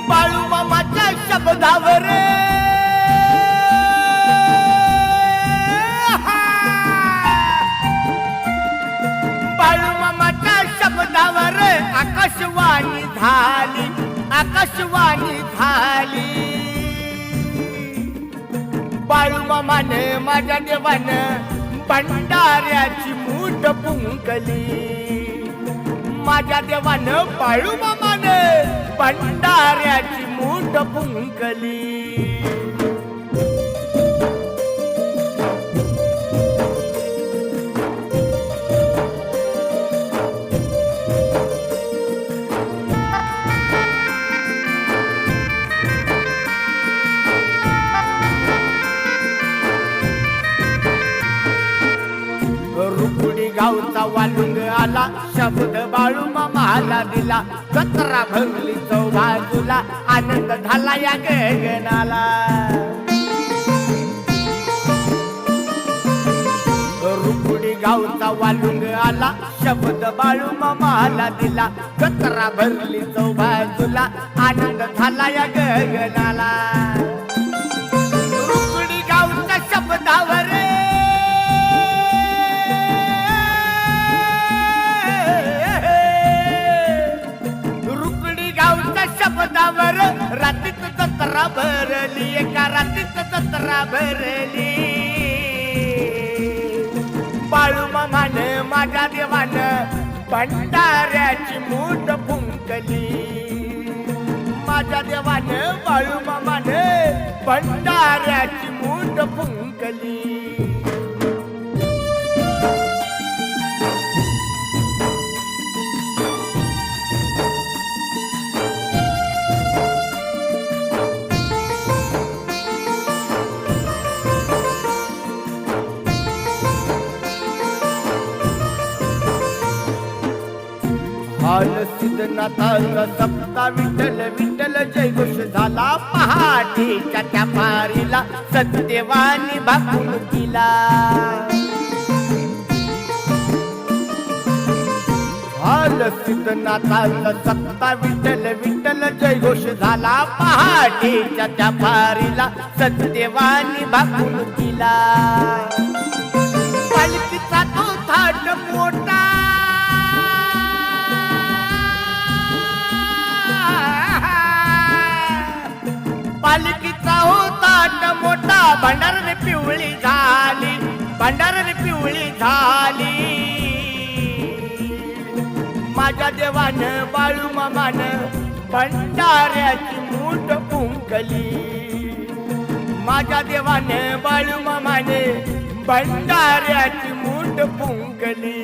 बाळूमामाच्या शब्दावर बाळूमामाच्या शब्दावर आकाशवाणी झाली, आकाशवाणी झाली. बाळूमामाने माझ्या देवानं भंडाऱ्याची मूठ फुंकली. माझ्या देवानं बाळूमामाने भंडाऱ्याची मूठ फुंकली. रुपडी गावचा वालुंग आला, शब्द बाळूमामाला दिला. जत्रा भरली चौबाजूला, आनंद झाला या गगनाला. रुपडी गावचा वालुंग आला, शब्द बाळूमामाला दिला. जत्रा भरली चौबाजूला, आनंद झाला या गगनाला. रुपडी गावच्या शब्दावर शब्दावर रातीत जत्रा भरली, एका रातीत जत्रा भरली. बाळूमामाने माझ्या देवानं भंडाऱ्याची मूठ फुंकली. माझ्या देवानं बाळूमामाने भंडाऱ्याची मूठ फुंकली. हाल सिद्धनाथाचा सप्ता विठ्ठल विठ्ठल जयघोष झाला. पहाटेच्या त्या पारीला सत्यवानी भाकून दिला. हाल सिद्धनाथाचा सप्ता विठ्ठल विठ्ठल जयघोष झाला. पहाटेच्या त्या पारीला सत्यवानी भाकून दिला. पालखीचा तो थाट मोठा पालखीचा होता मोठा, भंडाराने पिवळी झाली, भंडाराने पिवळी झाली. माझ्या देवानं बाळूमामानं भंडाऱ्याची मूठ फुंकली. माझ्या देवानं बाळूमामाने भंडाऱ्याची मूठ फुंकली.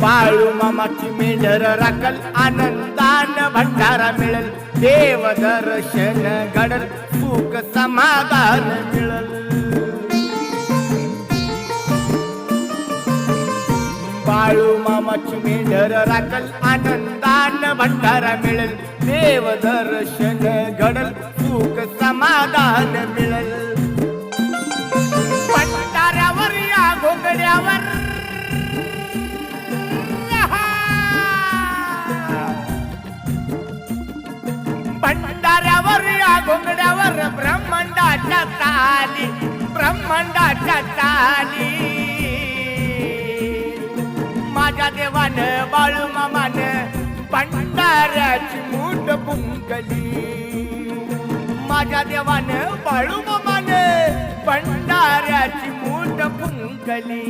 बाळूमामाची मेंढर राखल, आनंदान भंडारा मिळल. देव दर्शन घडल, सुख समाधान मिळल. बाळूमामाची मेंढर राखल, आनंदान भंडारा मिळल. देव दर्शन घडल, सुख समाधान मिळल. भंडाऱ्यावर या घोंगड्यावर भंडाऱ्यावर या घोंगड्यावर ब्रह्मांडाच्या ताली, ब्रह्मांडाच्या ताली. माझ्या देवानं बाळूमामानं भंडाऱ्याची मूठ फुंकली. माझ्या देवानं बाळूमामानं भंडाऱ्याची मूठ फुंकली.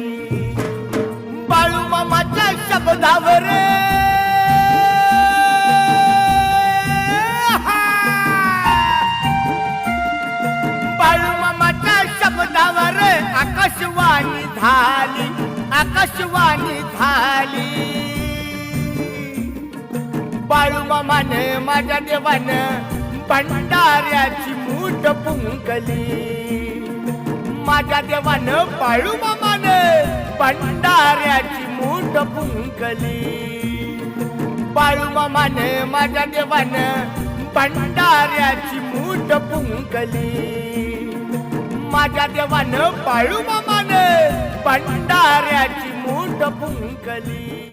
बाळूमामाच्या शब्दावर बाळूमामाच्या शब्दावर आकाशवाणी झाली, आकाशवाणी झाली. बाळूमामाने माझ्या देवानं भंडाऱ्याची मूठ फुंकली. माझ्या देवानं बाळूमामाने भंडाऱ्याची फुंकली बाळूमामाने माझ्या देवानं भंडाऱ्याची मूठ फुंकली माझ्या देवानं बाळूमामाने भंडाऱ्याची मूठ फुंकली